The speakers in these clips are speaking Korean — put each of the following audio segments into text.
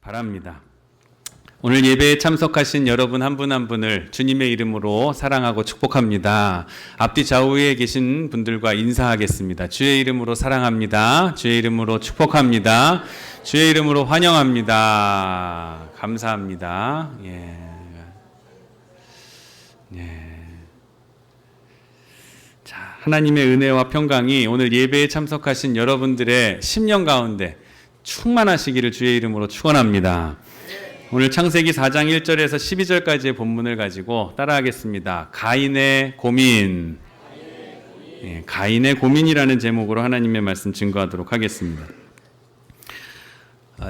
바랍니다. 오늘 예배에 참석하신 여러분 한 분 한 분을 주님의 이름으로 사랑하고 축복합니다. 앞뒤 좌우에 계신 분들과 인사하겠습니다. 주의 이름으로 사랑합니다. 주의 이름으로 축복합니다. 주의 이름으로 환영합니다. 감사합니다. 예. 자, 하나님의 은혜와 평강이 오늘 예배에 참석하신 여러분들의 10년 가운데 충만하시기를 주의 이름으로 축원합니다. 오늘 창세기 4장 1절에서 12절까지의 본문을 가지고 따라하겠습니다. 가인의 고민. 가인의 고민이라는 제목으로 하나님의 말씀 증거하도록 하겠습니다.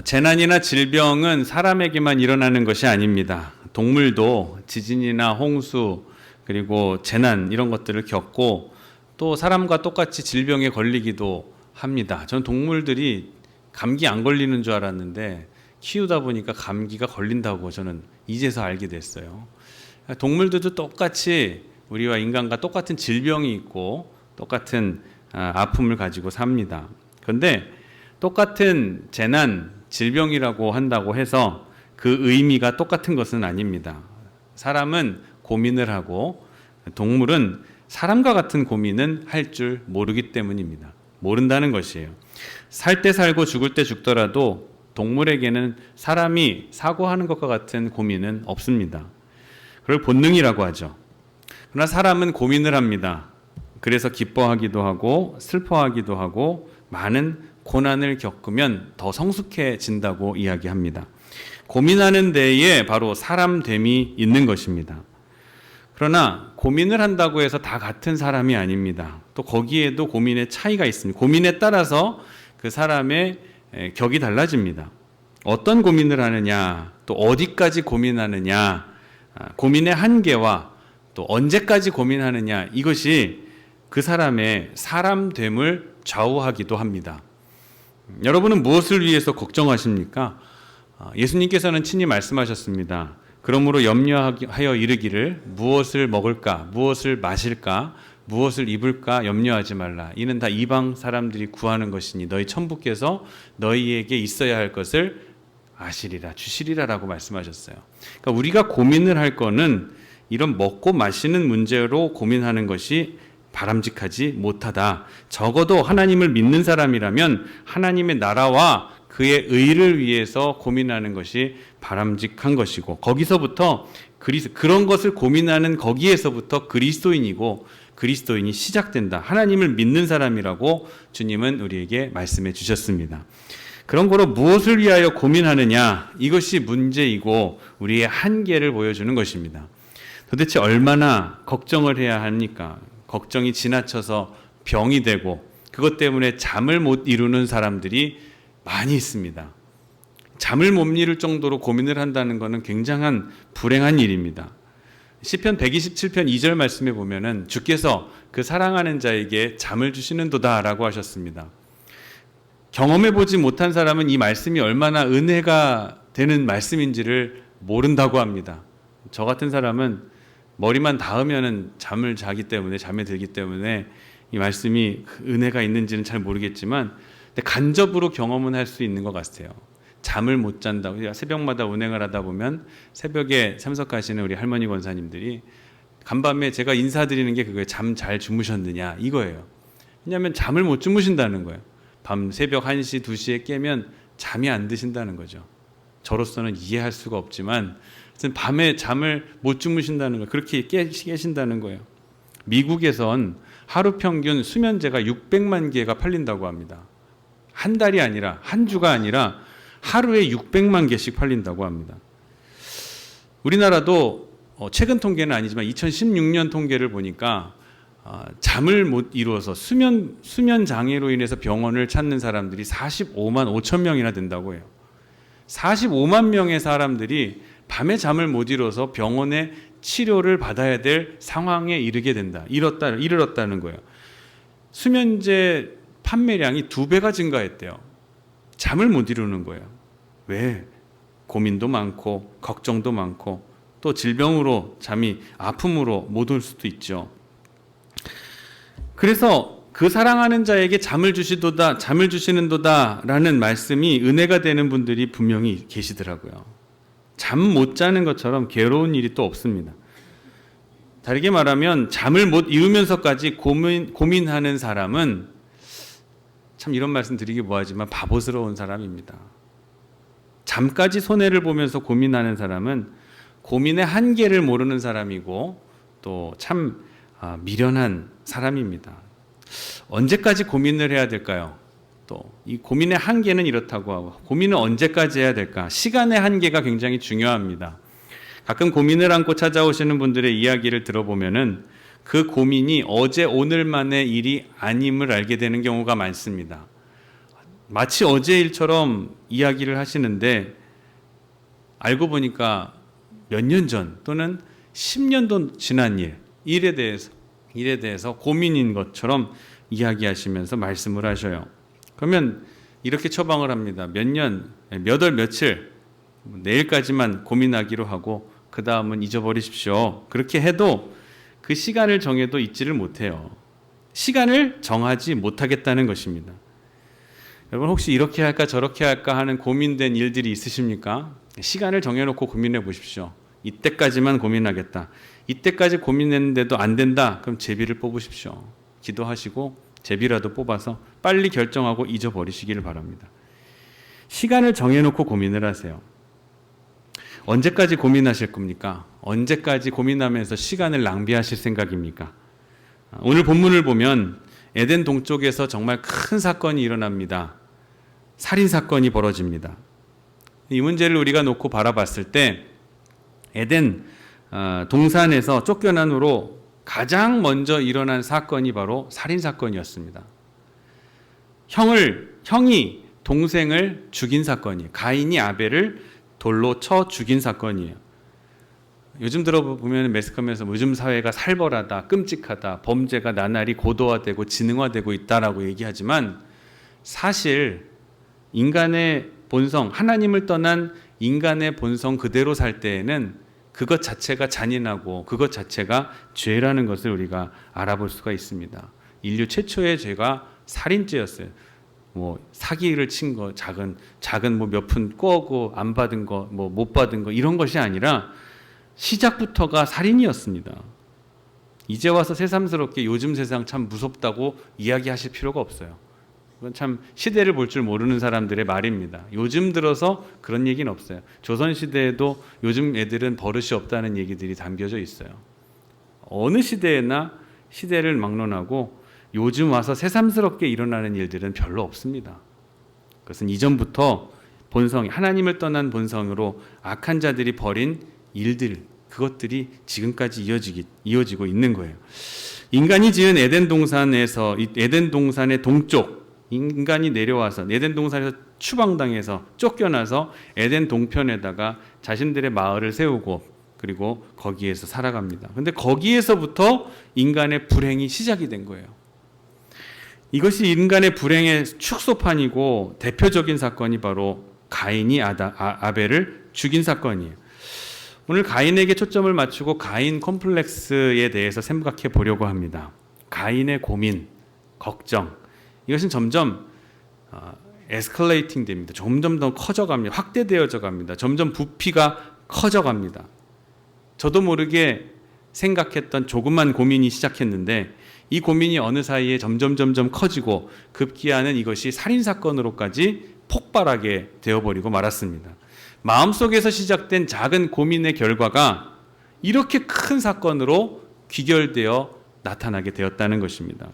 재난이나 질병은 사람에게만 일어나는 것이 아닙니다. 동물도 지진이나 홍수 그리고 재난 이런 것들을 겪고 또 사람과 똑같이 질병에 걸리기도 합니다. 저는 동물들이 감기 안 걸리는 줄 알았는데 키우다 보니까 감기가 걸린다고 저는 이제서 알게 됐어요. 동물들도 똑같이 우리와 인간과 똑같은 질병이 있고 똑같은 아픔을 가지고 삽니다. 그런데 똑같은 재난, 질병이라고 한다고 해서 그 의미가 똑같은 것은 아닙니다. 사람은 고민을 하고 동물은 사람과 같은 고민은 할 줄 모르기 때문입니다. 모른다는 것이에요. 살 때 살고 죽을 때 죽더라도 동물에게는 사람이 사고하는 것과 같은 고민은 없습니다. 그걸 본능이라고 하죠. 그러나 사람은 고민을 합니다. 그래서 기뻐하기도 하고 슬퍼하기도 하고 많은 고난을 겪으면 더 성숙해진다고 이야기합니다. 고민하는 데에 바로 사람됨이 있는 것입니다. 그러나 고민을 한다고 해서 다 같은 사람이 아닙니다. 또 거기에도 고민의 차이가 있습니다. 고민에 따라서 그 사람의 격이 달라집니다. 어떤 고민을 하느냐, 또 어디까지 고민하느냐, 고민의 한계와 또 언제까지 고민하느냐, 이것이 그 사람의 사람됨을 좌우하기도 합니다. 여러분은 무엇을 위해서 걱정하십니까? 예수님께서는 친히 말씀하셨습니다. 그러므로 염려하여 이르기를 무엇을 먹을까, 무엇을 마실까, 무엇을 입을까 염려하지 말라. 이는 다 이방 사람들이 구하는 것이니 너희 천부께서 너희에게 있어야 할 것을 아시리라, 주시리라라고 말씀하셨어요. 그러니까 우리가 고민을 할 거는 이런 먹고 마시는 문제로 고민하는 것이 바람직하지 못하다. 적어도 하나님을 믿는 사람이라면 하나님의 나라와 그의 의를 위해서 고민하는 것이 바람직한 것이고 거기서부터 그런 것을 고민하는 거기에서부터 그리스도인이고 그리스도인이 시작된다. 하나님을 믿는 사람이라고 주님은 우리에게 말씀해 주셨습니다. 그런 거로 무엇을 위하여 고민하느냐 이것이 문제이고 우리의 한계를 보여주는 것입니다. 도대체 얼마나 걱정을 해야 합니까? 걱정이 지나쳐서 병이 되고 그것 때문에 잠을 못 이루는 사람들이 많이 있습니다. 잠을 못 이룰 정도로 고민을 한다는 것은 굉장한 불행한 일입니다. 시편 127편 2절 말씀에 보면은 주께서 그 사랑하는 자에게 잠을 주시는도다라고 하셨습니다. 경험해 보지 못한 사람은 이 말씀이 얼마나 은혜가 되는 말씀인지를 모른다고 합니다. 저 같은 사람은 머리만 닿으면은 잠을 자기 때문에 잠에 들기 때문에 이 말씀이 은혜가 있는지는 잘 모르겠지만 근데 간접으로 경험은 할 수 있는 것 같아요. 잠을 못 잔다고 새벽마다 운행을 하다 보면 새벽에 참석하시는 우리 할머니 권사님들이 간밤에 제가 인사드리는 게 그거예요. 잠 잘 주무셨느냐 이거예요. 왜냐하면 잠을 못 주무신다는 거예요. 밤 새벽 1시, 2시에 깨면 잠이 안 드신다는 거죠. 저로서는 이해할 수가 없지만 밤에 잠을 못 주무신다는 거예요. 그렇게 깨신다는 거예요. 미국에선 하루 평균 수면제가 600만 개가 팔린다고 합니다. 한 달이 아니라 한 주가 아니라 하루에 600만 개씩 팔린다고 합니다. 우리나라도 최근 통계는 아니지만 2016년 통계를 보니까 잠을 못 이루어서 수면 장애로 인해서 병원을 찾는 사람들이 45만 5천 명이나 된다고 해요. 45만 명의 사람들이 밤에 잠을 못 이뤄서 병원에 치료를 받아야 될 상황에 이르게 된다. 이르렀다는 거예요. 수면제 판매량이 2배가 증가했대요. 잠을 못 이루는 거예요. 왜? 고민도 많고 걱정도 많고 또 질병으로 잠이 아픔으로 못 올 수도 있죠. 그래서 그 사랑하는 자에게 잠을 주시는도다라는 말씀이 은혜가 되는 분들이 분명히 계시더라고요. 잠 못 자는 것처럼 괴로운 일이 또 없습니다. 다르게 말하면 잠을 못 이루면서까지 고민하는 사람은, 참 이런 말씀 드리기 뭐하지만 바보스러운 사람입니다. 잠까지 손해를 보면서 고민하는 사람은 고민의 한계를 모르는 사람이고 또 참 미련한 사람입니다. 언제까지 고민을 해야 될까요? 또 이 고민의 한계는 이렇다고 하고, 고민을 언제까지 해야 될까? 시간의 한계가 굉장히 중요합니다. 가끔 고민을 안고 찾아오시는 분들의 이야기를 들어보면은 그 고민이 어제 오늘만의 일이 아님을 알게 되는 경우가 많습니다. 마치 어제 일처럼 이야기를 하시는데 알고 보니까 몇 년 전 또는 10년도 지난 일에 대해서 고민인 것처럼 이야기하시면서 말씀을 하셔요. 그러면 이렇게 처방을 합니다. 몇 월 며칠 내일까지만 고민하기로 하고 그 다음은 잊어버리십시오. 그렇게 해도 그 시간을 정해도 잊지를 못해요. 시간을 정하지 못하겠다는 것입니다. 여러분 혹시 이렇게 할까 저렇게 할까 하는 고민된 일들이 있으십니까? 시간을 정해놓고 고민해 보십시오. 이때까지만 고민하겠다. 이때까지 고민했는데도 안 된다. 그럼 제비를 뽑으십시오. 기도하시고 제비라도 뽑아서 빨리 결정하고 잊어버리시기를 바랍니다. 시간을 정해놓고 고민을 하세요. 언제까지 고민하실 겁니까? 언제까지 고민하면서 시간을 낭비하실 생각입니까? 오늘 본문을 보면 에덴 동쪽에서 정말 큰 사건이 일어납니다. 살인사건이 벌어집니다. 이 문제를 우리가 놓고 바라봤을 때 에덴 동산에서 쫓겨난 후로 가장 먼저 일어난 사건이 바로 살인사건이었습니다. 형이 동생을 죽인 사건이에요. 가인이 아벨을 돌로 쳐 죽인 사건이에요. 요즘 들어보면 매스컴에서 요즘 사회가 살벌하다, 끔찍하다, 범죄가 나날이 고도화되고 지능화되고 있다라고 얘기하지만 사실 인간의 본성, 하나님을 떠난 인간의 본성 그대로 살 때에는 그것 자체가 잔인하고 그것 자체가 죄라는 것을 우리가 알아볼 수가 있습니다. 인류 최초의 죄가 살인죄였어요. 사기를 친 거, 작은 몇 푼 꿔고 안 받은 거, 못 받은 거 이런 것이 아니라 시작부터가 살인이었습니다. 이제 와서 새삼스럽게 요즘 세상 참 무섭다고 이야기하실 필요가 없어요. 그건 참 시대를 볼 줄 모르는 사람들의 말입니다. 요즘 들어서 그런 얘기는 없어요. 조선시대에도 요즘 애들은 버릇이 없다는 얘기들이 담겨져 있어요. 어느 시대에나 시대를 막론하고 요즘 와서 새삼스럽게 일어나는 일들은 별로 없습니다. 그것은 이전부터 하나님을 떠난 본성으로 악한 자들이 벌인 일들, 그것들이 지금까지 이어지고 있는 거예요. 인간이 지은 에덴 동산의 동쪽, 인간이 내려와서 에덴 동산에서 추방당해서 쫓겨나서 에덴 동편에다가 자신들의 마을을 세우고 그리고 거기에서 살아갑니다. 그런데 거기에서부터 인간의 불행이 시작이 된 거예요. 이것이 인간의 불행의 축소판이고 대표적인 사건이 바로 가인이 아벨을 죽인 사건이에요. 오늘 가인에게 초점을 맞추고 가인 컴플렉스에 대해서 생각해 보려고 합니다. 가인의 고민, 걱정, 이것은 점점 에스컬레이팅 됩니다. 점점 더 커져갑니다. 확대되어져 갑니다. 점점 부피가 커져갑니다. 저도 모르게 생각했던 조그만 고민이 시작했는데 이 고민이 어느 사이에 점점 커지고 급기야는 이것이 살인사건으로까지 폭발하게 되어버리고 말았습니다. 마음속에서 시작된 작은 고민의 결과가 이렇게 큰 사건으로 귀결되어 나타나게 되었다는 것입니다.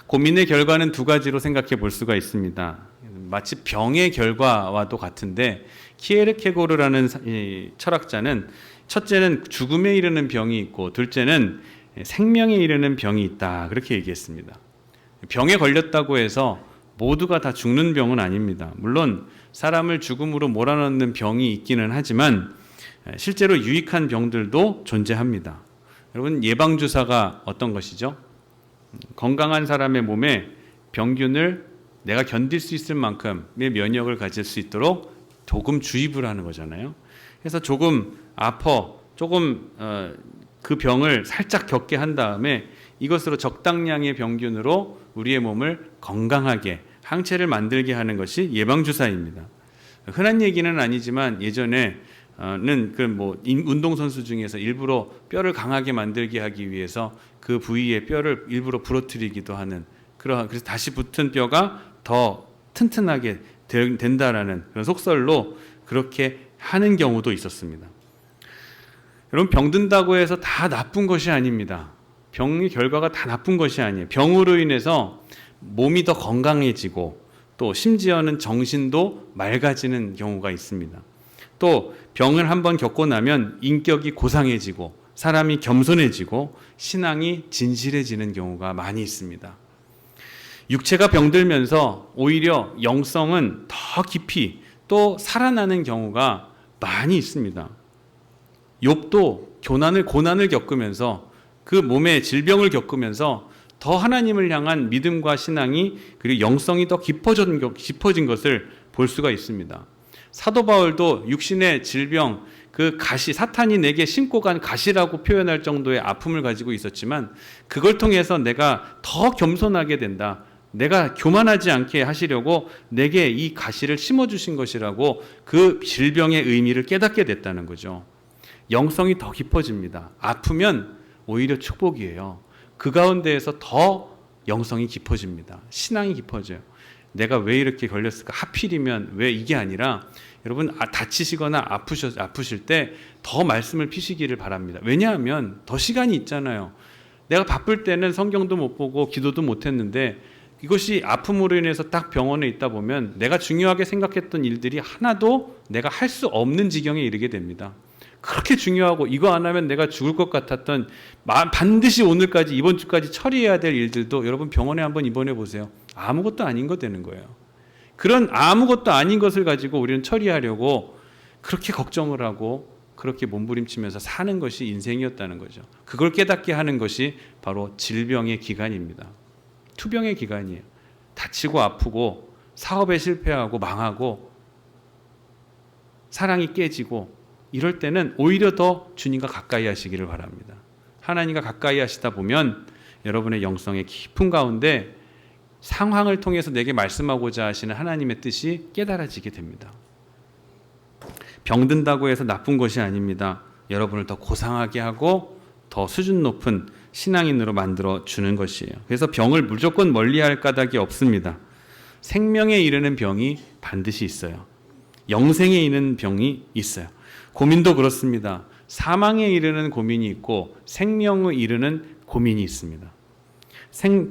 고민의 결과는 두 가지로 생각해 볼 수가 있습니다. 마치 병의 결과와도 같은데 키에르케고르라는 철학자는 첫째는 죽음에 이르는 병이 있고 둘째는 생명에 이르는 병이 있다, 그렇게 얘기했습니다. 병에 걸렸다고 해서 모두가 다 죽는 병은 아닙니다. 물론 사람을 죽음으로 몰아넣는 병이 있기는 하지만 실제로 유익한 병들도 존재합니다. 여러분, 예방주사가 어떤 것이죠? 건강한 사람의 몸에 병균을 내가 견딜 수 있을 만큼의 면역을 가질 수 있도록 조금 주입을 하는 거잖아요. 그래서 조금 그 병을 살짝 겪게 한 다음에 이것으로 적당량의 병균으로 우리의 몸을 건강하게 항체를 만들게 하는 것이 예방주사입니다. 흔한 얘기는 아니지만 예전에는 운동선수 중에서 일부러 뼈를 강하게 만들게 하기 위해서 그 부위의 뼈를 일부러 부러뜨리기도 하는, 그래서 다시 붙은 뼈가 더 튼튼하게 된다라는 그런 속설로 그렇게 하는 경우도 있었습니다. 여러분, 병든다고 해서 다 나쁜 것이 아닙니다. 병의 결과가 다 나쁜 것이 아니에요. 병으로 인해서 몸이 더 건강해지고 또 심지어는 정신도 맑아지는 경우가 있습니다. 또 병을 한번 겪고 나면 인격이 고상해지고 사람이 겸손해지고 신앙이 진실해지는 경우가 많이 있습니다. 육체가 병들면서 오히려 영성은 더 깊이 또 살아나는 경우가 많이 있습니다. 욥도 고난을 겪으면서 그 몸의 질병을 겪으면서 더 하나님을 향한 믿음과 신앙이 그리고 영성이 더 깊어진 것을 볼 수가 있습니다. 사도 바울도 육신의 질병, 그 가시, 사탄이 내게 심고 간 가시라고 표현할 정도의 아픔을 가지고 있었지만 그걸 통해서 내가 더 겸손하게 된다, 내가 교만하지 않게 하시려고 내게 이 가시를 심어주신 것이라고 그 질병의 의미를 깨닫게 됐다는 거죠. 영성이 더 깊어집니다. 아프면 오히려 축복이에요. 그 가운데에서 더 영성이 깊어집니다. 신앙이 깊어져요. 내가 왜 이렇게 걸렸을까? 하필이면 왜 이게 아니라, 여러분 다치시거나 아프실 때 더 말씀을 피시기를 바랍니다. 왜냐하면 더 시간이 있잖아요. 내가 바쁠 때는 성경도 못 보고 기도도 못 했는데 이것이 아픔으로 인해서 딱 병원에 있다 보면 내가 중요하게 생각했던 일들이 하나도 내가 할 수 없는 지경에 이르게 됩니다. 그렇게 중요하고 이거 안 하면 내가 죽을 것 같았던, 반드시 오늘까지 이번 주까지 처리해야 될 일들도 여러분 병원에 한번 입원해 보세요. 아무것도 아닌 거 되는 거예요. 그런 아무것도 아닌 것을 가지고 우리는 처리하려고 그렇게 걱정을 하고 그렇게 몸부림치면서 사는 것이 인생이었다는 거죠. 그걸 깨닫게 하는 것이 바로 질병의 기간입니다. 투병의 기간이에요. 다치고 아프고 사업에 실패하고 망하고 사랑이 깨지고 이럴 때는 오히려 더 주님과 가까이 하시기를 바랍니다. 하나님과 가까이 하시다 보면 여러분의 영성의 깊은 가운데 상황을 통해서 내게 말씀하고자 하시는 하나님의 뜻이 깨달아지게 됩니다. 병든다고 해서 나쁜 것이 아닙니다. 여러분을 더 고상하게 하고 더 수준 높은 신앙인으로 만들어 주는 것이에요. 그래서 병을 무조건 멀리할 까닭이 없습니다. 생명에 이르는 병이 반드시 있어요. 영생에 이르는 병이 있어요. 고민도 그렇습니다. 사망에 이르는 고민이 있고 생명에 이르는 고민이 있습니다.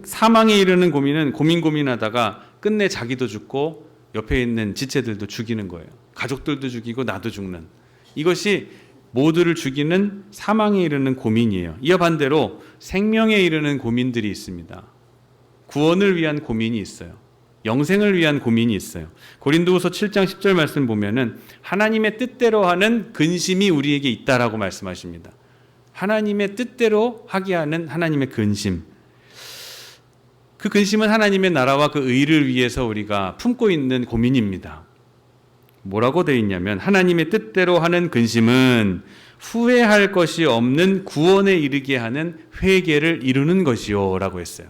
사망에 이르는 고민은 고민하다가 끝내 자기도 죽고 옆에 있는 지체들도 죽이는 거예요. 가족들도 죽이고 나도 죽는, 이것이 모두를 죽이는 사망에 이르는 고민이에요. 이와 반대로 생명에 이르는 고민들이 있습니다. 구원을 위한 고민이 있어요. 영생을 위한 고민이 있어요. 고린도후서 7장 10절 말씀 보면은 하나님의 뜻대로 하는 근심이 우리에게 있다라고 말씀하십니다. 하나님의 뜻대로 하게 하는 하나님의 근심. 그 근심은 하나님의 나라와 그 의를 위해서 우리가 품고 있는 고민입니다. 뭐라고 되어 있냐면 하나님의 뜻대로 하는 근심은 후회할 것이 없는 구원에 이르게 하는 회개를 이루는 것이요 라고 했어요.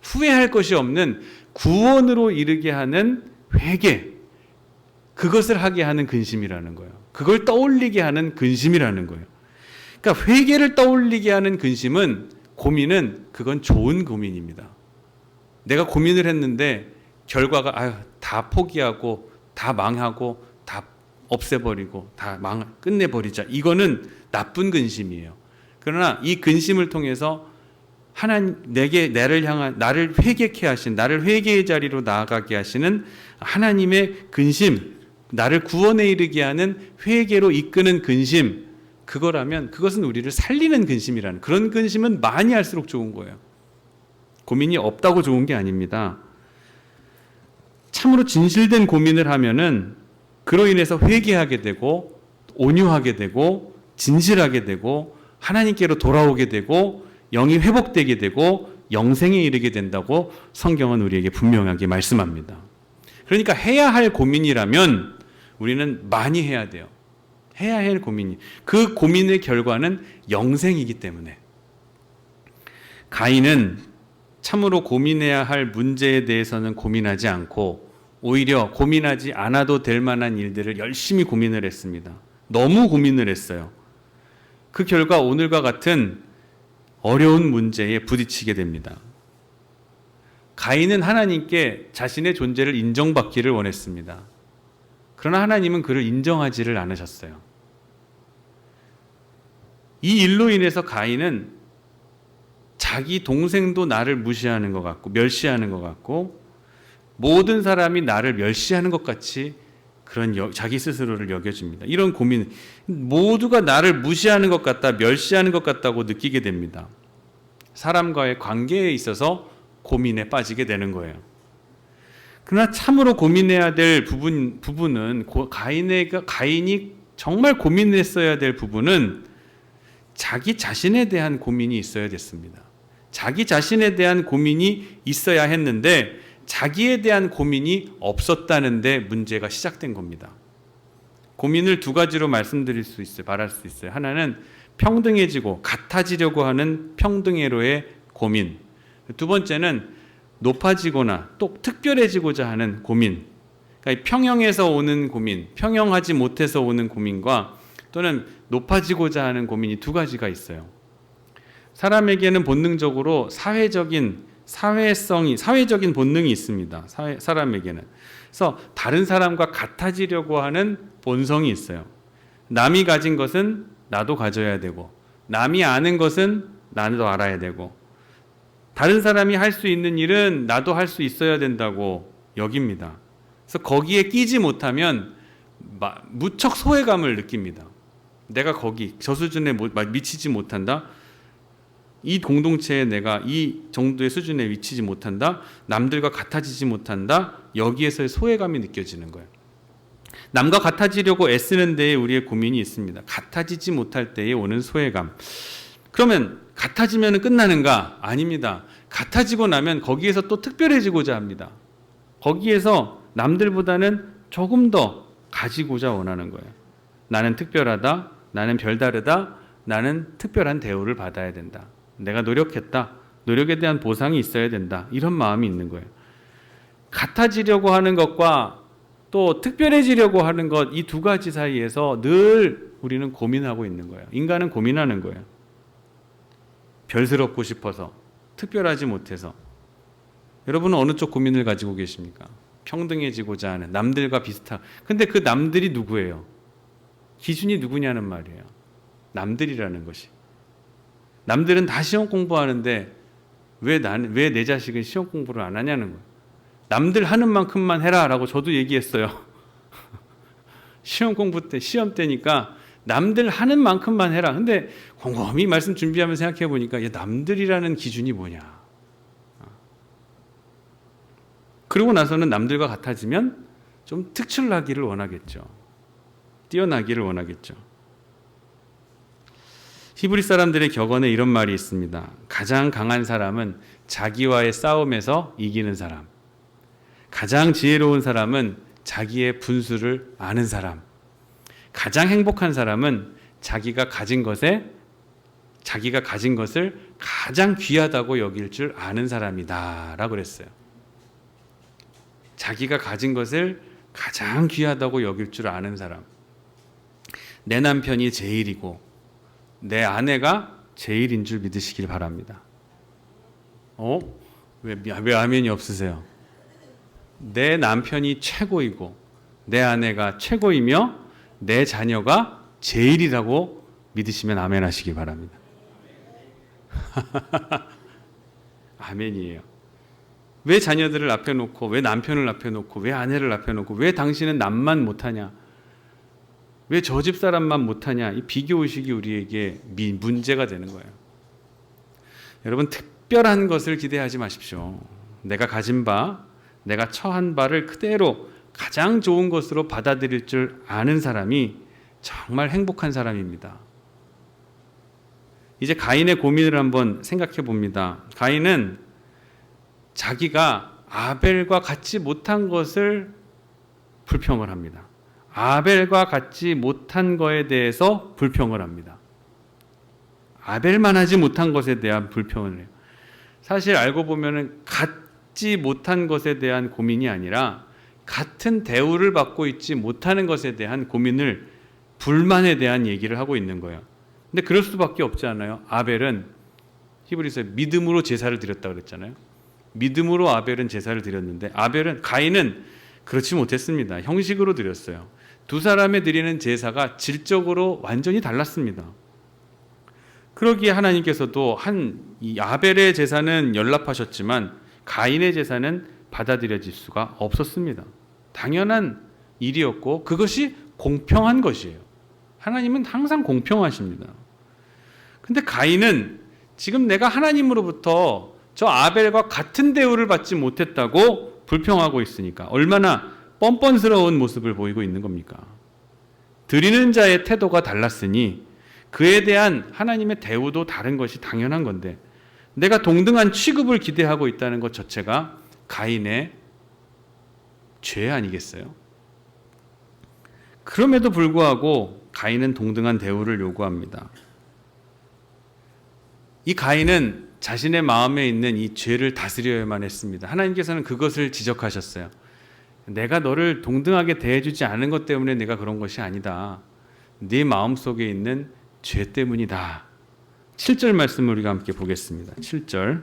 후회할 것이 없는 구원으로 이르게 하는 회개, 그것을 하게 하는 근심이라는 거예요. 그걸 떠올리게 하는 근심이라는 거예요. 그러니까 회개를 떠올리게 하는 근심은, 고민은 그건 좋은 고민입니다. 내가 고민을 했는데 결과가 다 포기하고 다 망하고 다 없애버리고 다 끝내버리자, 이거는 나쁜 근심이에요. 그러나 이 근심을 통해서 나를 회개케 하신, 나를 회개의 자리로 나아가게 하시는 하나님의 근심, 나를 구원에 이르게 하는 회개로 이끄는 근심, 그거라면 그것은 우리를 살리는 근심이라는, 그런 근심은 많이 할수록 좋은 거예요. 고민이 없다고 좋은 게 아닙니다. 참으로 진실된 고민을 하면은 그로 인해서 회개하게 되고 온유하게 되고 진실하게 되고 하나님께로 돌아오게 되고 영이 회복되게 되고 영생에 이르게 된다고 성경은 우리에게 분명하게 말씀합니다. 그러니까 해야 할 고민이라면 우리는 많이 해야 돼요. 해야 할 고민이, 그 고민의 결과는 영생이기 때문에. 가인은 참으로 고민해야 할 문제에 대해서는 고민하지 않고 오히려 고민하지 않아도 될 만한 일들을 열심히 고민을 했습니다. 너무 고민을 했어요. 그 결과 오늘과 같은 어려운 문제에 부딪히게 됩니다. 가인은 하나님께 자신의 존재를 인정받기를 원했습니다. 그러나 하나님은 그를 인정하지를 않으셨어요. 이 일로 인해서 가인은 자기 동생도 나를 무시하는 것 같고 멸시하는 것 같고 모든 사람이 나를 멸시하는 것 같이 그런 자기 스스로를 여겨집니다. 이런 고민, 모두가 나를 무시하는 것 같다, 멸시하는 것 같다고 느끼게 됩니다. 사람과의 관계에 있어서 고민에 빠지게 되는 거예요. 그러나 참으로 고민해야 될 부분은 가인이 정말 고민했어야 될 부분은 자기 자신에 대한 고민이 있어야 됐습니다. 자기 자신에 대한 고민이 있어야 했는데 자기에 대한 고민이 없었다는 데 문제가 시작된 겁니다. 고민을 두 가지로 말씀드릴 수 있어요. 말할 수 있어요. 하나는 평등해지고 같아지려고 하는 평등해로의 고민. 두 번째는 높아지거나 또 특별해지고자 하는 고민. 그러니까 평형에서 오는 고민, 평형하지 못해서 오는 고민과 또는 높아지고자 하는 고민이 두 가지가 있어요. 사람에게는 본능적으로 사회적인 본능이 있습니다. 사람에게는. 그래서 다른 사람과 같아지려고 하는 본성이 있어요. 남이 가진 것은 나도 가져야 되고, 남이 아는 것은 나도 알아야 되고, 다른 사람이 할 수 있는 일은 나도 할 수 있어야 된다고 여깁니다. 그래서 거기에 끼지 못하면 무척 소외감을 느낍니다. 내가 저 수준에 미치지 못한다. 이 공동체에 내가 이 정도의 수준에 미치지 못한다. 남들과 같아지지 못한다. 여기에서의 소외감이 느껴지는 거예요. 남과 같아지려고 애쓰는 데에 우리의 고민이 있습니다. 같아지지 못할 때에 오는 소외감. 그러면 같아지면 끝나는가? 아닙니다. 같아지고 나면 거기에서 또 특별해지고자 합니다. 거기에서 남들보다는 조금 더 가지고자 원하는 거예요. 나는 특별하다. 나는 별다르다. 나는 특별한 대우를 받아야 된다. 내가 노력했다. 노력에 대한 보상이 있어야 된다. 이런 마음이 있는 거예요. 같아지려고 하는 것과 또 특별해지려고 하는 것, 이 두 가지 사이에서 늘 우리는 고민하고 있는 거예요. 인간은 고민하는 거예요. 별스럽고 싶어서, 특별하지 못해서. 여러분은 어느 쪽 고민을 가지고 계십니까? 평등해지고자 하는, 남들과 비슷한. 근데 그 남들이 누구예요? 기준이 누구냐는 말이에요. 남들이라는 것이. 남들은 다 시험 공부하는데 왜 내 자식은 시험 공부를 안 하냐는 거예요. 남들 하는 만큼만 해라라고 저도 얘기했어요. 시험 때니까 남들 하는 만큼만 해라. 근데 곰곰이 말씀 준비하면서 생각해 보니까 남들이라는 기준이 뭐냐. 그러고 나서는 남들과 같아지면 좀 특출나기를 원하겠죠. 뛰어나기를 원하겠죠. 히브리 사람들의 격언에 이런 말이 있습니다. 가장 강한 사람은 자기와의 싸움에서 이기는 사람. 가장 지혜로운 사람은 자기의 분수를 아는 사람. 가장 행복한 사람은 자기가 가진 것을 가장 귀하다고 여길 줄 아는 사람이다 라고 그랬어요. 자기가 가진 것을 가장 귀하다고 여길 줄 아는 사람. 내 남편이 제일이고 내 아내가 제일인 줄 믿으시길 바랍니다. 왜 아멘이 없으세요? 내 남편이 최고이고 내 아내가 최고이며 내 자녀가 제일이라고 믿으시면 아멘 하시기 바랍니다. 아멘이에요. 왜 자녀들을 앞에 놓고, 왜 남편을 앞에 놓고, 왜 아내를 앞에 놓고, 왜 당신은 남만 못하냐, 왜 저 집 사람만 못하냐, 이 비교의식이 우리에게 문제가 되는 거예요. 여러분, 특별한 것을 기대하지 마십시오. 내가 가진 바, 내가 처한 바를 그대로 가장 좋은 것으로 받아들일 줄 아는 사람이 정말 행복한 사람입니다. 이제 가인의 고민을 한번 생각해 봅니다. 가인은 자기가 아벨과 같지 못한 것을 불평을 합니다. 아벨과 같지 못한 것에 대해서 불평을 합니다. 아벨만 하지 못한 것에 대한 불평을 해요. 사실 알고 보면은 갖지 못한 것에 대한 고민이 아니라 같은 대우를 받고 있지 못하는 것에 대한 고민을, 불만에 대한 얘기를 하고 있는 거예요. 근데 그럴 수밖에 없지 않아요? 아벨은 히브리서에 믿음으로 제사를 드렸다고 그랬잖아요. 믿음으로 아벨은 제사를 드렸는데 가인은 그렇지 못했습니다. 형식으로 드렸어요. 두 사람의 드리는 제사가 질적으로 완전히 달랐습니다. 그러기에 하나님께서도 이 아벨의 제사는 연락하셨지만 가인의 제사는 받아들여질 수가 없었습니다. 당연한 일이었고 그것이 공평한 것이에요. 하나님은 항상 공평하십니다. 근데 가인은 지금 내가 하나님으로부터 저 아벨과 같은 대우를 받지 못했다고 불평하고 있으니까 얼마나 뻔뻔스러운 모습을 보이고 있는 겁니까? 드리는 자의 태도가 달랐으니 그에 대한 하나님의 대우도 다른 것이 당연한 건데, 내가 동등한 취급을 기대하고 있다는 것 자체가 가인의 죄 아니겠어요? 그럼에도 불구하고 가인은 동등한 대우를 요구합니다. 이 가인은 자신의 마음에 있는 이 죄를 다스려야만 했습니다. 하나님께서는 그것을 지적하셨어요. 내가 너를 동등하게 대해주지 않은 것 때문에 내가 그런 것이 아니다. 네 마음속에 있는 죄 때문이다. 7절 말씀을 우리가 함께 보겠습니다. 7절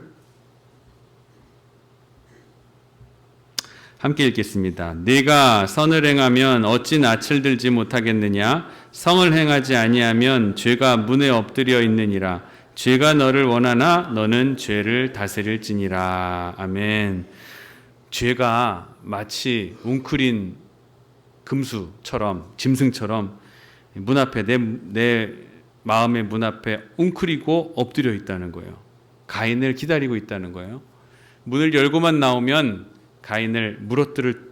함께 읽겠습니다. 네가 선을 행하면 어찌 낯을 들지 못하겠느냐? 성을 행하지 아니하면 죄가 문에 엎드려 있느니라. 죄가 너를 원하나 너는 죄를 다스릴지니라. 아멘. 죄가 마치 웅크린 금수처럼, 짐승처럼 문 앞에, 내 마음의 문 앞에 웅크리고 엎드려 있다는 거예요. 가인을 기다리고 있다는 거예요. 문을 열고만 나오면 가인을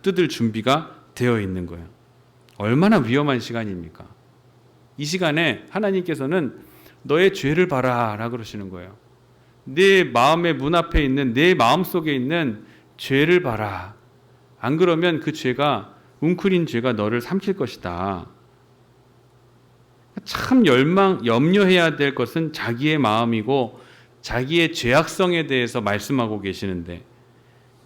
뜯을 준비가 되어 있는 거예요. 얼마나 위험한 시간입니까? 이 시간에 하나님께서는 너의 죄를 봐라 라고 그러시는 거예요. 네 마음의 문 앞에 있는, 내 마음속에 있는 죄를 봐라. 안 그러면 그 죄가, 웅크린 죄가 너를 삼킬 것이다. 참 염려해야 될 것은 자기의 마음이고 자기의 죄악성에 대해서 말씀하고 계시는데,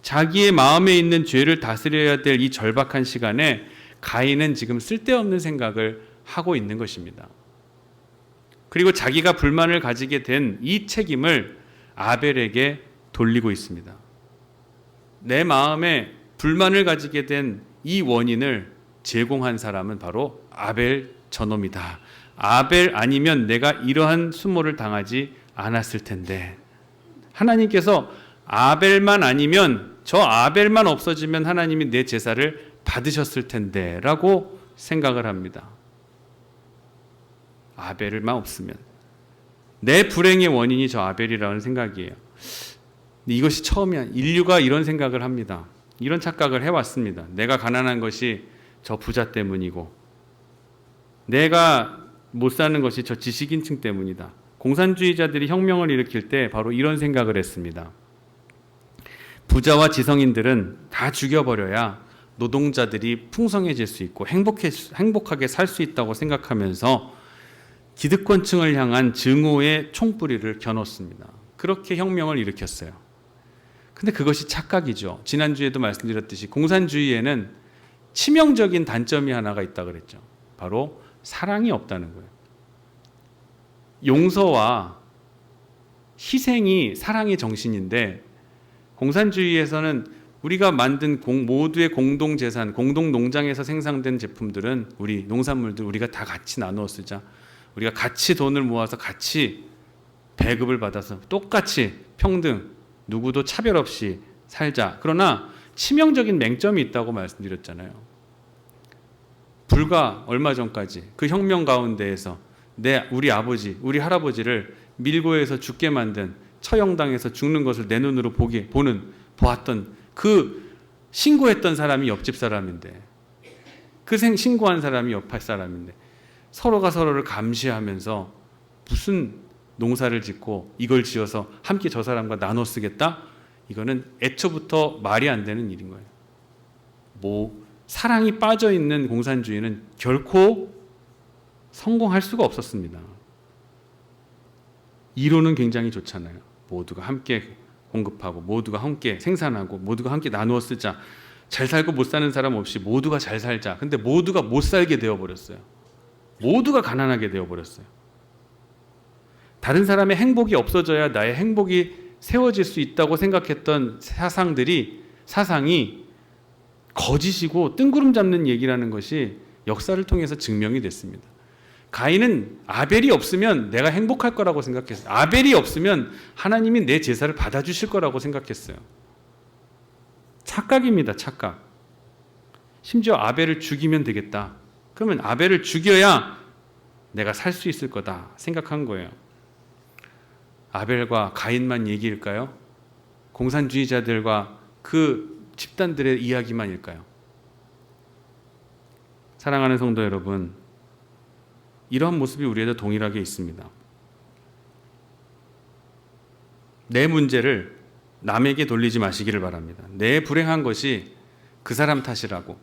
자기의 마음에 있는 죄를 다스려야 될 이 절박한 시간에 가인은 지금 쓸데없는 생각을 하고 있는 것입니다. 그리고 자기가 불만을 가지게 된 이 책임을 아벨에게 돌리고 있습니다. 내 마음에 불만을 가지게 된 이 원인을 제공한 사람은 바로 아벨 저놈이다. 아벨 아니면 내가 이러한 수모를 당하지 않았을 텐데, 하나님께서 아벨만 아니면, 저 아벨만 없어지면 하나님이 내 제사를 받으셨을 텐데 라고 생각을 합니다. 아벨만 없으면 내 불행의 원인이 저 아벨이라는 생각이에요. 이것이 처음이야. 인류가 이런 생각을 합니다. 이런 착각을 해왔습니다. 내가 가난한 것이 저 부자 때문이고, 내가 못 사는 것이 저 지식인층 때문이다. 공산주의자들이 혁명을 일으킬 때 바로 이런 생각을 했습니다. 부자와 지성인들은 다 죽여버려야 노동자들이 풍성해질 수 있고 행복하게 살 수 있다고 생각하면서 기득권층을 향한 증오의 총뿌리를 겨눴습니다. 그렇게 혁명을 일으켰어요. 근데 그것이 착각이죠. 지난주에도 말씀드렸듯이 공산주의에는 치명적인 단점이 하나가 있다고 그랬죠. 바로 사랑이 없다는 거예요. 용서와 희생이 사랑의 정신인데, 공산주의에서는 우리가 만든 모두의 공동재산, 공동농장에서 생산된 제품들은, 우리 농산물들 우리가 다 같이 나누어 쓰자. 우리가 같이 돈을 모아서 같이 배급을 받아서 똑같이 평등, 누구도 차별 없이 살자. 그러나 치명적인 맹점이 있다고 말씀드렸잖아요. 불과 얼마 전까지 그 혁명 가운데에서 우리 아버지, 우리 할아버지를 밀고에서 죽게 만든, 처형당해서 죽는 것을 내 눈으로 보았던 그 신고했던 사람이 옆집 사람인데, 그 신고한 사람이 옆 사람인데, 서로가 서로를 감시하면서 무슨 농사를 짓고 이걸 지어서 함께 저 사람과 나눠 쓰겠다? 이거는 애초부터 말이 안 되는 일인 거예요. 사랑이 빠져 있는 공산주의는 결코 성공할 수가 없었습니다. 이론은 굉장히 좋잖아요. 모두가 함께 공급하고 모두가 함께 생산하고 모두가 함께 나누어 쓰자. 잘 살고 못 사는 사람 없이 모두가 잘 살자. 근데 모두가 못 살게 되어버렸어요. 모두가 가난하게 되어버렸어요. 다른 사람의 행복이 없어져야 나의 행복이 세워질 수 있다고 생각했던 사상이 거짓이고 뜬구름 잡는 얘기라는 것이 역사를 통해서 증명이 됐습니다. 가인은 아벨이 없으면 내가 행복할 거라고 생각했어요. 아벨이 없으면 하나님이 내 제사를 받아주실 거라고 생각했어요. 착각입니다. 착각. 심지어 아벨을 죽이면 되겠다. 그러면 아벨을 죽여야 내가 살 수 있을 거다 생각한 거예요. 아벨과 가인만 얘기일까요? 공산주의자들과 그 집단들의 이야기만일까요? 사랑하는 성도 여러분, 이러한 모습이 우리에도 동일하게 있습니다. 내 문제를 남에게 돌리지 마시기를 바랍니다. 내 불행한 것이 그 사람 탓이라고,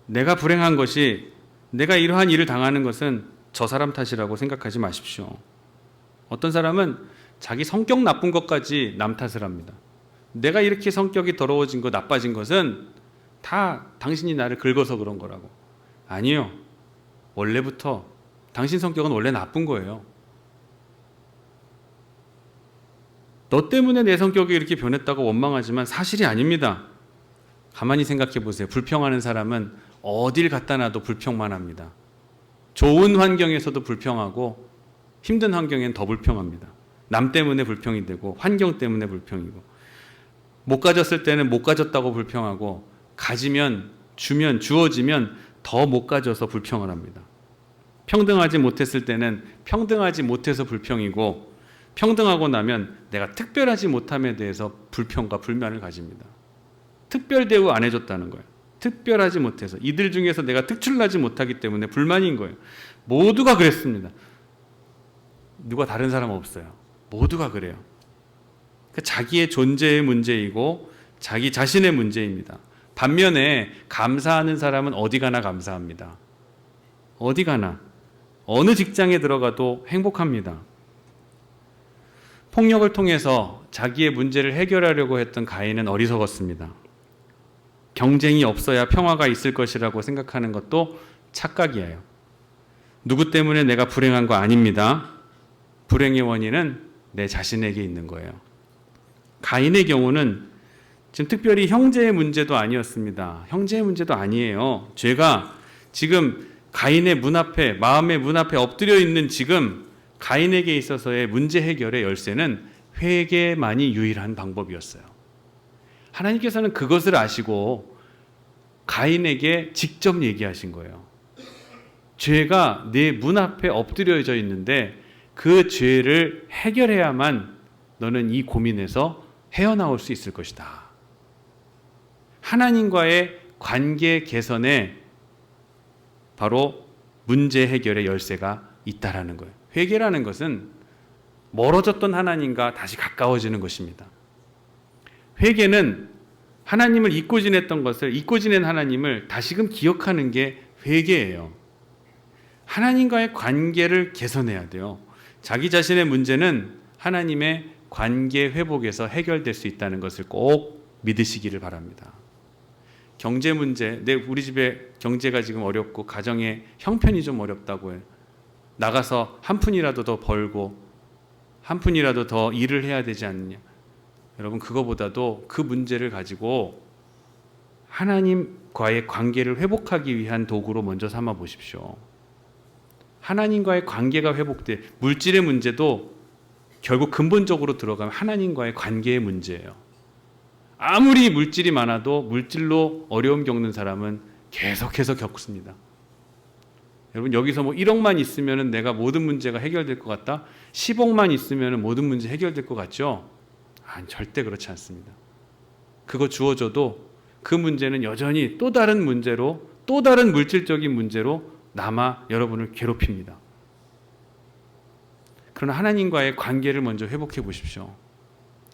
내가 불행한 것이, 내가 이러한 일을 당하는 것은 저 사람 탓이라고 생각하지 마십시오. 어떤 사람은 자기 성격 나쁜 것까지 남 탓을 합니다. 내가 이렇게 성격이 더러워진 거, 나빠진 것은 다 당신이 나를 긁어서 그런 거라고. 아니요. 원래부터 당신 성격은 원래 나쁜 거예요. 너 때문에 내 성격이 이렇게 변했다고 원망하지만 사실이 아닙니다. 가만히 생각해 보세요. 불평하는 사람은 어딜 갖다 놔도 불평만 합니다. 좋은 환경에서도 불평하고 힘든 환경엔 더 불평합니다. 남 때문에 불평이 되고 환경 때문에 불평이고, 못 가졌을 때는 못 가졌다고 불평하고, 가지면 주어지면 더 못 가져서 불평을 합니다. 평등하지 못했을 때는 평등하지 못해서 불평이고, 평등하고 나면 내가 특별하지 못함에 대해서 불평과 불만을 가집니다. 특별 대우 안 해줬다는 거예요. 특별하지 못해서, 이들 중에서 내가 특출나지 못하기 때문에 불만인 거예요. 모두가 그랬습니다. 누가 다른 사람 없어요. 모두가 그래요. 그러니까 자기의 존재의 문제이고 자기 자신의 문제입니다. 반면에 감사하는 사람은 어디 가나 감사합니다. 어디 가나, 어느 직장에 들어가도 행복합니다. 폭력을 통해서 자기의 문제를 해결하려고 했던 가인은 어리석었습니다. 경쟁이 없어야 평화가 있을 것이라고 생각하는 것도 착각이에요. 누구 때문에 내가 불행한 거 아닙니다. 불행의 원인은 내 자신에게 있는 거예요. 가인의 경우는 지금 특별히 형제의 문제도 아니었습니다. 형제의 문제도 아니에요. 죄가 지금 가인의 문 앞에, 마음의 문 앞에 엎드려 있는 지금 가인에게 있어서의 문제 해결의 열쇠는 회개만이 유일한 방법이었어요. 하나님께서는 그것을 아시고 가인에게 직접 얘기하신 거예요. 죄가 내 문 앞에 엎드려져 있는데 그 죄를 해결해야만 너는 이 고민에서 헤어나올 수 있을 것이다. 하나님과의 관계 개선에 바로 문제 해결의 열쇠가 있다라는 거예요. 회개라는 것은 멀어졌던 하나님과 다시 가까워지는 것입니다. 회개는 하나님을 잊고 지냈던 것을, 잊고 지낸 하나님을 다시금 기억하는 게 회개예요. 하나님과의 관계를 개선해야 돼요. 자기 자신의 문제는 하나님의 관계 회복에서 해결될 수 있다는 것을 꼭 믿으시기를 바랍니다. 경제 문제, 우리 집에 경제가 지금 어렵고 가정의 형편이 좀 어렵다고 해요. 나가서 한 푼이라도 더 벌고 한 푼이라도 더 일을 해야 되지 않느냐. 여러분, 그거보다도 그 문제를 가지고 하나님과의 관계를 회복하기 위한 도구로 먼저 삼아 보십시오. 하나님과의 관계가 회복돼, 물질의 문제도 결국 근본적으로 들어가면 하나님과의 관계의 문제예요. 아무리 물질이 많아도 물질로 어려움 겪는 사람은 계속해서 겪습니다. 여러분, 여기서 뭐 1억만 있으면 내가 모든 문제가 해결될 것 같다? 10억만 있으면 모든 문제 해결될 것 같죠? 절대 그렇지 않습니다. 그거 주어져도 그 문제는 여전히 또 다른 문제로, 또 다른 물질적인 문제로 남아 여러분을 괴롭힙니다. 그러나 하나님과의 관계를 먼저 회복해 보십시오.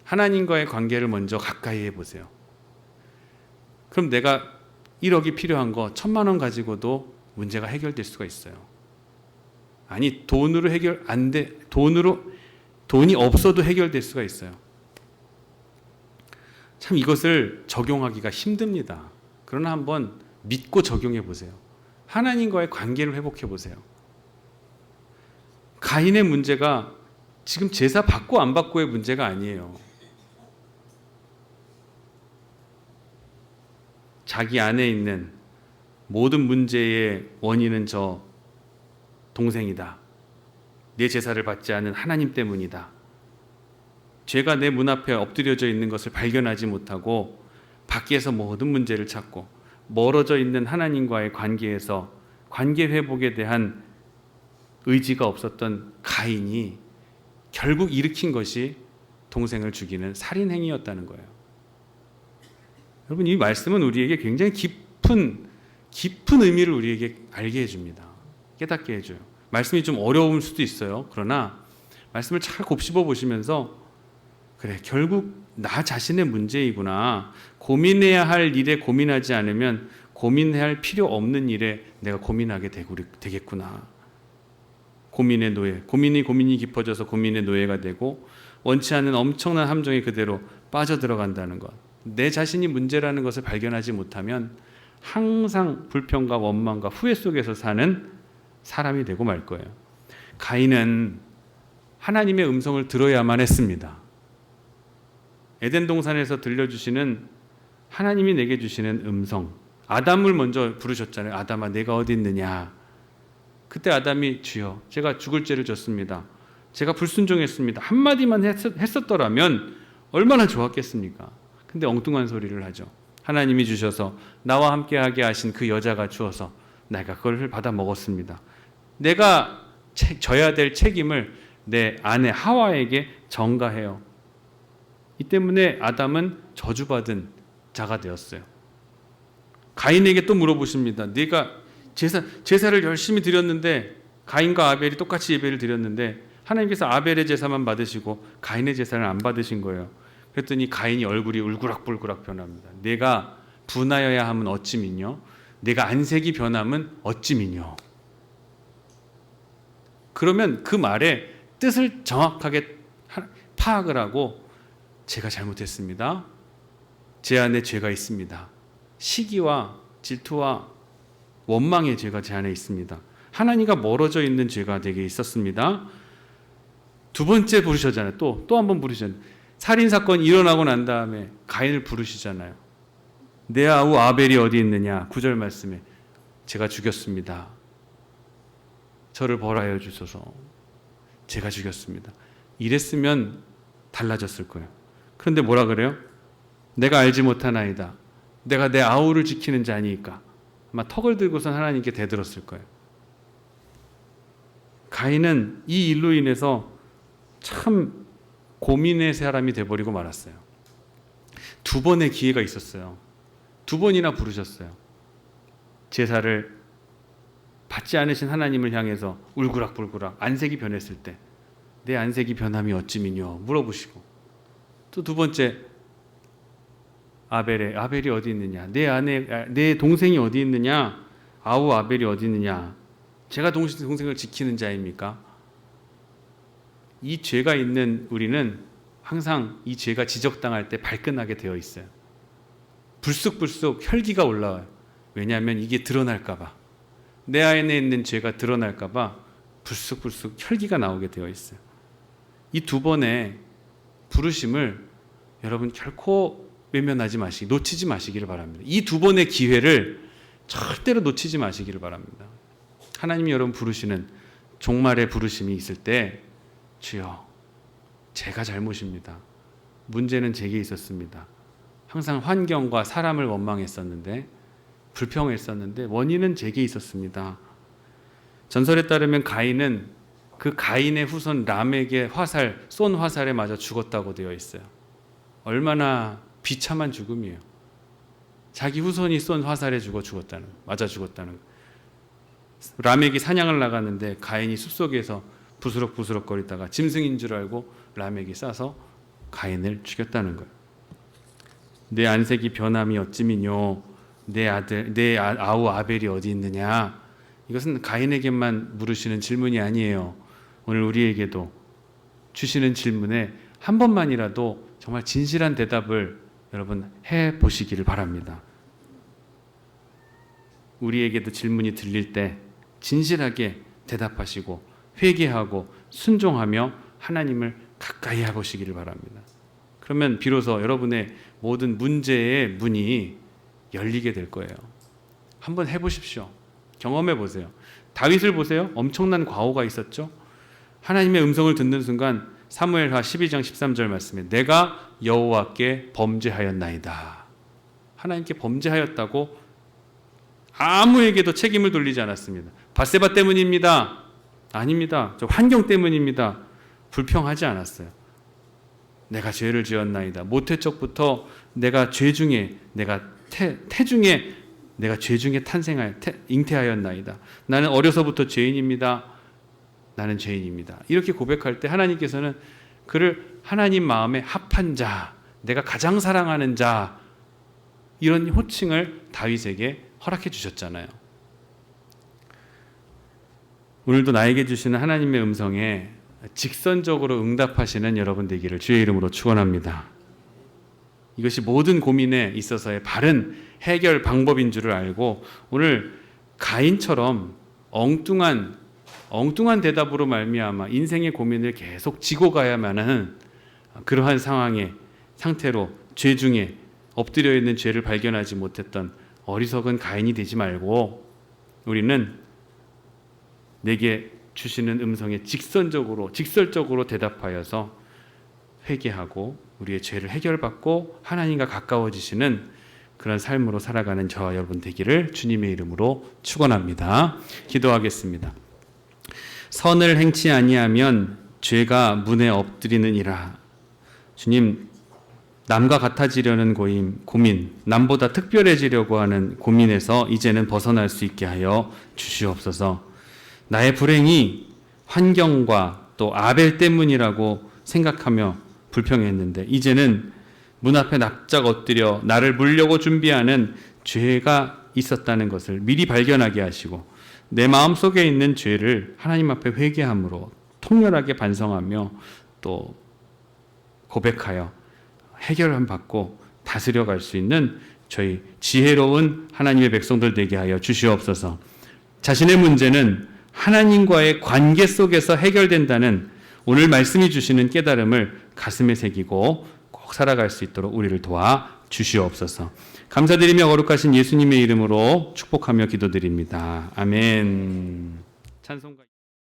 하나님과의 관계를 먼저 가까이 해보세요. 그럼 내가 1억이 필요한 거 1,000만 원 가지고도 문제가 해결될 수가 있어요. 아니, 돈으로 해결 안 돼. 돈이 없어도 해결될 수가 있어요. 참 이것을 적용하기가 힘듭니다. 그러나 한번 믿고 적용해 보세요. 하나님과의 관계를 회복해 보세요. 가인의 문제가 지금 제사 받고 안 받고의 문제가 아니에요. 자기 안에 있는 모든 문제의 원인은 저 동생이다. 내 제사를 받지 않은 하나님 때문이다. 죄가 내 문 앞에 엎드려져 있는 것을 발견하지 못하고 밖에서 모든 문제를 찾고 멀어져 있는 하나님과의 관계에서 관계 회복에 대한 의지가 없었던 가인이 결국 일으킨 것이 동생을 죽이는 살인 행위였다는 거예요. 여러분, 이 말씀은 우리에게 굉장히 깊은 의미를 우리에게 알게 해줍니다. 깨닫게 해줘요. 말씀이 좀 어려울 수도 있어요. 그러나 말씀을 잘 곱씹어 보시면서 그래, 결국 나 자신의 문제이구나. 고민해야 할 일에 고민하지 않으면 고민해야 할 필요 없는 일에 내가 고민하게 되겠구나. 고민의 노예, 고민이 깊어져서 고민의 노예가 되고 원치 않는 엄청난 함정에 그대로 빠져들어간다는 것. 내 자신이 문제라는 것을 발견하지 못하면 항상 불평과 원망과 후회 속에서 사는 사람이 되고 말 거예요. 가인은 하나님의 음성을 들어야만 했습니다. 에덴 동산에서 들려주시는 하나님이 내게 주시는 음성. 아담을 먼저 부르셨잖아요. 아담아, 내가 어디 있느냐. 그때 아담이 주여, 제가 죽을 죄를 졌습니다. 제가 불순종했습니다. 한마디만 했었더라면 얼마나 좋았겠습니까? 근데 엉뚱한 소리를 하죠. 하나님이 주셔서 나와 함께하게 하신 그 여자가 주어서 내가 그걸 받아 먹었습니다. 내가 져야 될 책임을 내 아내 하와에게 전가해요. 이 때문에 아담은 저주받은 자가 되었어요. 가인에게 또 물어보십니다. 네가 제사를 열심히 드렸는데, 가인과 아벨이 똑같이 예배를 드렸는데 하나님께서 아벨의 제사만 받으시고 가인의 제사를 안 받으신 거예요. 그랬더니 가인이 얼굴이 울그락불그락 변합니다. 내가 분하여야 함은 어찌 미뇨? 내가 안색이 변함은 어찌 미뇨? 그러면 그 말의 뜻을 정확하게 파악을 하고, 제가 잘못했습니다. 제 안에 죄가 있습니다. 시기와 질투와 원망의 죄가 제 안에 있습니다. 하나님과 멀어져 있는 죄가 내게 있었습니다. 두 번째 부르셨잖아요. 또 한 번 부르셨잖아요. 살인사건이 일어나고 난 다음에 가인을 부르시잖아요. 내 아우 아벨이 어디 있느냐. 9절 말씀에 제가 죽였습니다. 저를 벌하여 주소서. 제가 죽였습니다. 이랬으면 달라졌을 거예요. 그런데 뭐라 그래요? 내가 알지 못하나이다. 내가 내 아우를 지키는 자니까. 아마 턱을 들고선 하나님께 대들었을 거예요. 가인은 이 일로 인해서 참 고민의 사람이 돼버리고 말았어요. 두 번의 기회가 있었어요. 두 번이나 부르셨어요. 제사를 받지 않으신 하나님을 향해서 울그락불그락 안색이 변했을 때 내 안색이 변함이 어찌미뇨 물어보시고, 또 두 번째 아벨이 어디 있느냐, 내 동생이 어디 있느냐, 아우 아벨이 어디 있느냐, 제가 동생을 지키는 자입니까? 이 죄가 있는 우리는 항상 이 죄가 지적당할 때 발끈하게 되어 있어요. 불쑥불쑥 혈기가 올라와요. 왜냐하면 이게 드러날까 봐, 내 안에 있는 죄가 드러날까 봐 불쑥불쑥 혈기가 나오게 되어 있어요. 이 두 번의 부르심을 여러분 결코 외면하지 놓치지 마시기를 바랍니다. 이 두 번의 기회를 절대로 놓치지 마시기를 바랍니다. 하나님이 여러분 부르시는 종말의 부르심이 있을 때, 주여, 제가 잘못입니다. 문제는 제게 있었습니다. 항상 환경과 사람을 원망했었는데, 불평했었는데 원인은 제게 있었습니다. 전설에 따르면 가인은 그 가인의 후손 람에게 쏜 화살에 맞아 죽었다고 되어 있어요. 얼마나 비참한 죽음이에요. 자기 후손이 쏜 화살에 맞아 죽었다는 거. 람에게 사냥을 나갔는데 가인이 숲속에서 부스럭부스럭 거리다가 짐승인 줄 알고 람에게 쏴서 가인을 죽였다는 거예요. 내 안색이 변함이 어찌미뇨, 내 아우 아벨이 어디 있느냐. 이것은 가인에게만 물으시는 질문이 아니에요. 오늘 우리에게도 주시는 질문에 한 번만이라도 정말 진실한 대답을 여러분 해 보시기를 바랍니다. 우리에게도 질문이 들릴 때 진실하게 대답하시고 회개하고 순종하며 하나님을 가까이 해보시기를 바랍니다. 그러면 비로소 여러분의 모든 문제의 문이 열리게 될 거예요. 한번 해보십시오. 경험해 보세요. 다윗을 보세요. 엄청난 과오가 있었죠. 하나님의 음성을 듣는 순간 사무엘하 12장 13절 말씀에 내가 여호와께 범죄하였나이다. 하나님께 범죄하였다고 아무에게도 책임을 돌리지 않았습니다. 밧세바 때문입니다. 아닙니다. 저 환경 때문입니다. 불평하지 않았어요. 내가 죄를 지었나이다. 모태적부터 내가 죄 중에 내가 태중에 내가 죄 중에 잉태하였나이다. 나는 어려서부터 죄인입니다. 나는 죄인입니다. 이렇게 고백할 때 하나님께서는 그를 하나님 마음에 합한 자, 내가 가장 사랑하는 자, 이런 호칭을 다윗에게 허락해 주셨잖아요. 오늘도 나에게 주시는 하나님의 음성에 직선적으로 응답하시는 여러분 되기를 주의 이름으로 축원합니다. 이것이 모든 고민에 있어서의 바른 해결 방법인 줄을 알고 오늘 가인처럼 엉뚱한 대답으로 말미암아 인생의 고민을 계속 지고 가야만 하는 그러한 상태로 죄 중에 엎드려 있는 죄를 발견하지 못했던 어리석은 가인이 되지 말고 우리는 내게 주시는 음성에 직설적으로 대답하여서 회개하고 우리의 죄를 해결받고 하나님과 가까워지시는 그런 삶으로 살아가는 저와 여러분 되기를 주님의 이름으로 축원합니다. 기도하겠습니다. 선을 행치 아니하면 죄가 문에 엎드리느니라. 주님, 남과 같아지려는 고민, 남보다 특별해지려고 하는 고민에서 이제는 벗어날 수 있게 하여 주시옵소서. 나의 불행이 환경과 또 아벨 때문이라고 생각하며 불평했는데 이제는 문 앞에 납작 엎드려 나를 물려고 준비하는 죄가 있었다는 것을 미리 발견하게 하시고 내 마음속에 있는 죄를 하나님 앞에 회개함으로 통렬하게 반성하며 또 고백하여 해결함 받고 다스려 갈 수 있는 저희 지혜로운 하나님의 백성들 되게 하여 주시옵소서. 자신의 문제는 하나님과의 관계 속에서 해결된다는 오늘 말씀이 주시는 깨달음을 가슴에 새기고 꼭 살아갈 수 있도록 우리를 도와 주시옵소서. 감사드리며 거룩하신 예수님의 이름으로 축복하며 기도드립니다. 아멘. 찬송가